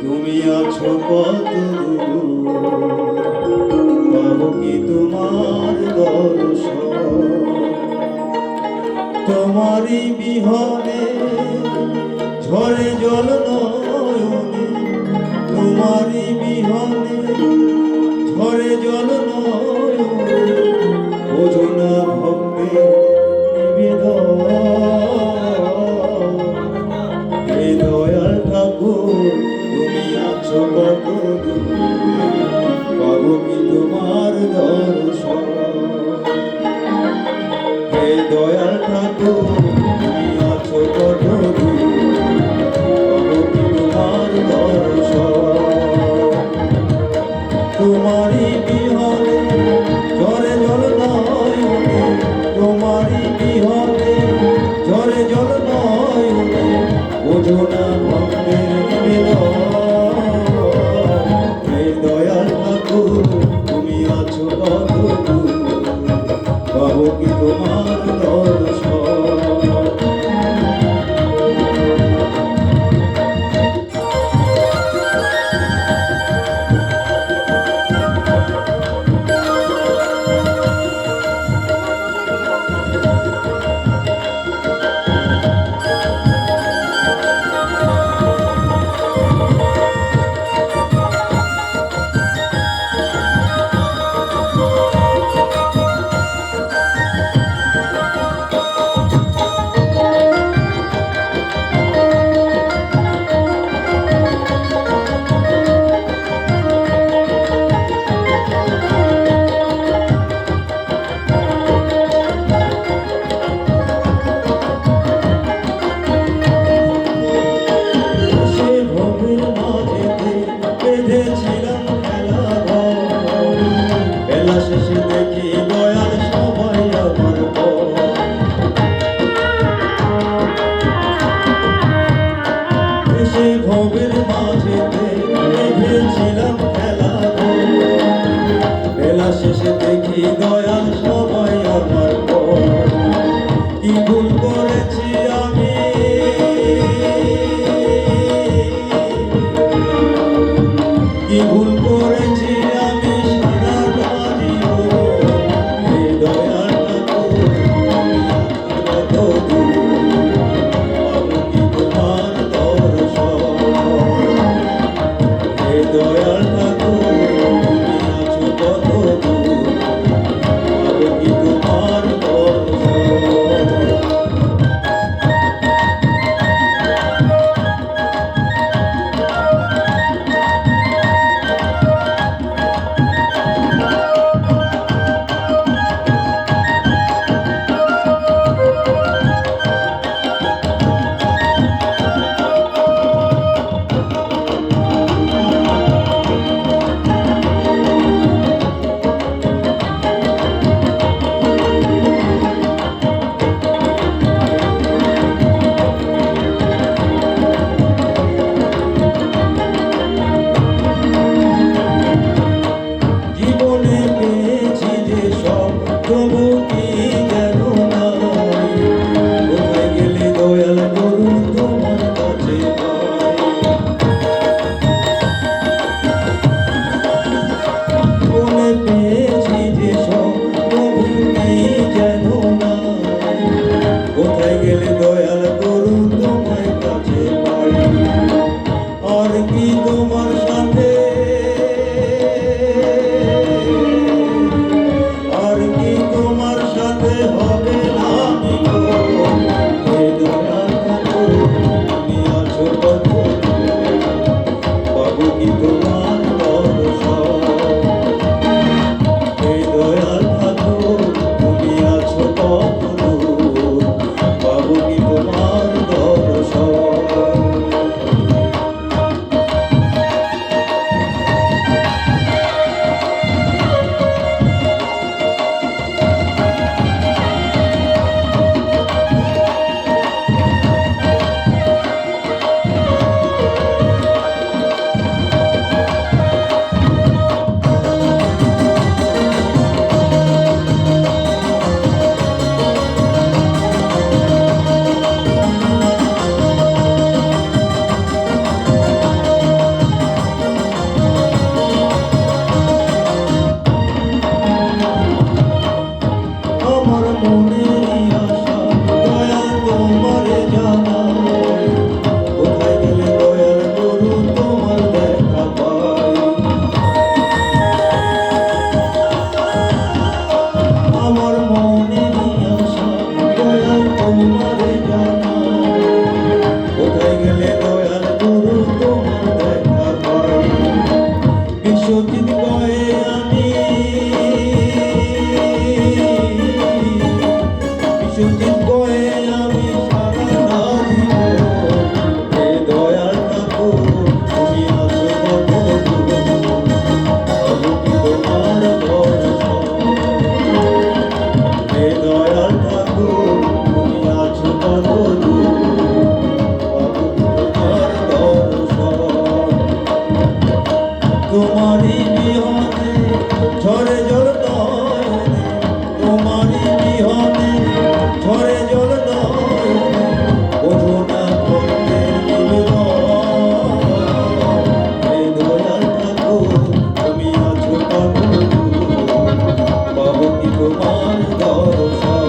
তুমি আছো কত পাবো কি তোমার দর্শন তোমারই বিহনে ঝরে জল নয়নে তোমারই বিহনে ঝরে জল নয়নে বোঝো না ভক্তের নিবেদন হে দয়াল ঠাকুর তুমি আছো কত পাবো কি তোমার দর্শন হে দয়াল ঠাকুর তুমি আছো কত পাবো কি তোমার দর্শন তোমারই বিহনে ঝরে জল নয়নে তোমারই বিহনে ঝরে জল নয়নে বোঝো না ভক্তের নিবেদন হে দয়াল ঠাকুর তুমি আছো কত পাবো কি তোমার দর্শন শেষে দেখি দয়াল সবাই আমার সে ভবের মাঝে বেঁধেছিলাম খেলা বেলা শেষে দেখি দয়াল সবাই আমার কি ভুল করেছি আমি কি ভুল করেছি আমি তোমার দর্শন